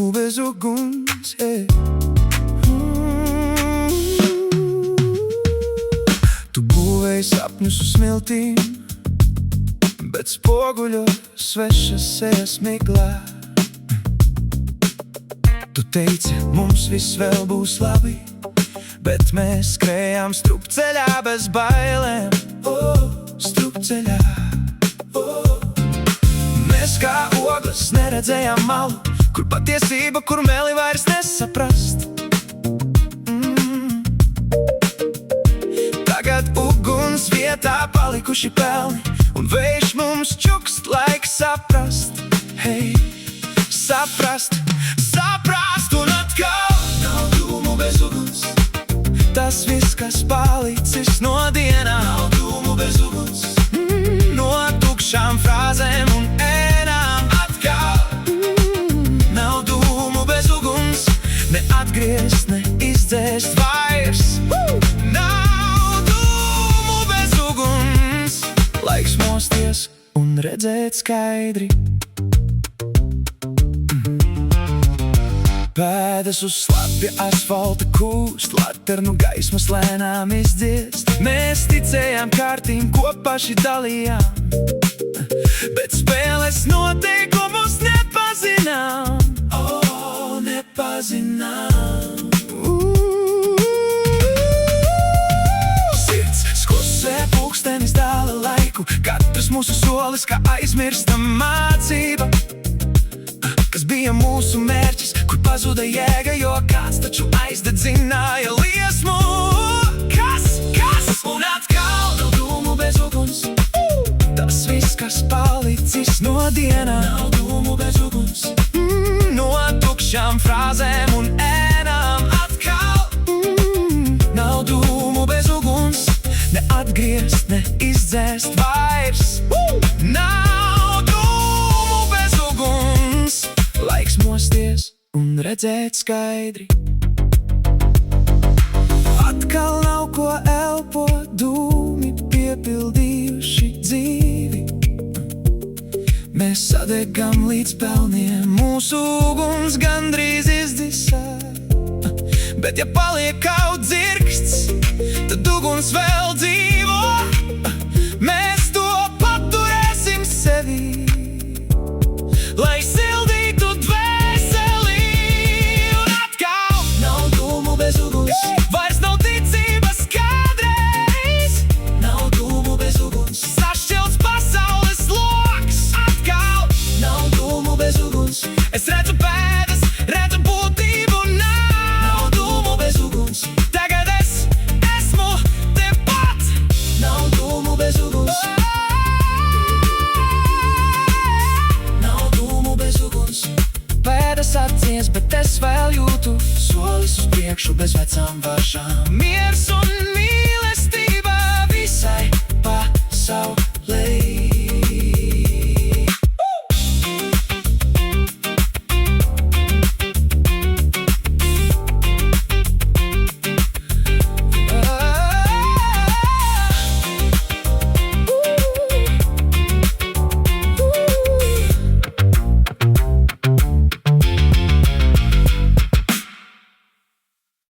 dūmu bez uguns, Tu būvēji sapņus uz smiltīm, bet spoguļos svešas sejas miglā. Tu teici, mums viss vēl būs labi, bet mēs skrējām strupceļā bez bailēm, strupceļā. Mēs kā ogles neredzējām malu, kur patiesība, kur meli vairs nesaprast. Tagad uguns vietā palikuši pelni, un vējš mums čukst, laik saprast. Hei, saprast, saprast, un atkal nav dūmu bez uguns. Tas viss, kas palicis no dienām, nav dūmu bez uguns. No tukšām frāzēm un ēnām atkal nav dūmu bez uguns. Ne atgriezt, ne izdzēst vairs. Nav dūmu bez uguns. Laiks mosties un redzēt skaidri. Pēdas uz slapja asfalta kūst, laternu gaismas lēnām izdziest. Mēs ticējām kārtīm, ko paši dalījām, bet spēles noteikumus nepazinām. Nepazinām. Sirds sklusē, pulkstenis dāla laiku, katrs mūsu solis kā aizmirsta mācība, kas bija mūsu mērķis, kur pazuda jēga, jo kāds taču aizdedzināja liesmu. Kas? Un atkal nav dūmu bez uguns. Tas viss, kas palicis no dienām, nav dūmu bez uguns. No tukšām frāzēm un ēnām atkal nav dūmu bez uguns. Ne atgriezt, ne izdzēst vairs. Nav dūmu bez uguns. Laiks mosties un redzēt skaidri. Atkal nav ko elpot, dūmi piepildījuši dzīvi. Mēs sadegam līdz pelniem, mūsu uguns gandrīz izdzisā. Bet ja paliek kaut dzirksts, tad uguns vēl dzīvo. Mēs to paturēsim sevī, lai sildītu dvēseli. Un atkal nav dūmu bez uguns. Vairs nav ticības kādreiz. Nav dūmu bez uguns. Sašķelts pasaules loks. Atkal nav dūmu bez uguns. Es redzu pēdas, redzu būtību. Nav dūmu bez uguns. Tagad es esmu tepat. Nav dūmu bez uguns. Pēdas atcies, bet es vēl jūtu solis uz priekšu bez vecām važām. Miers un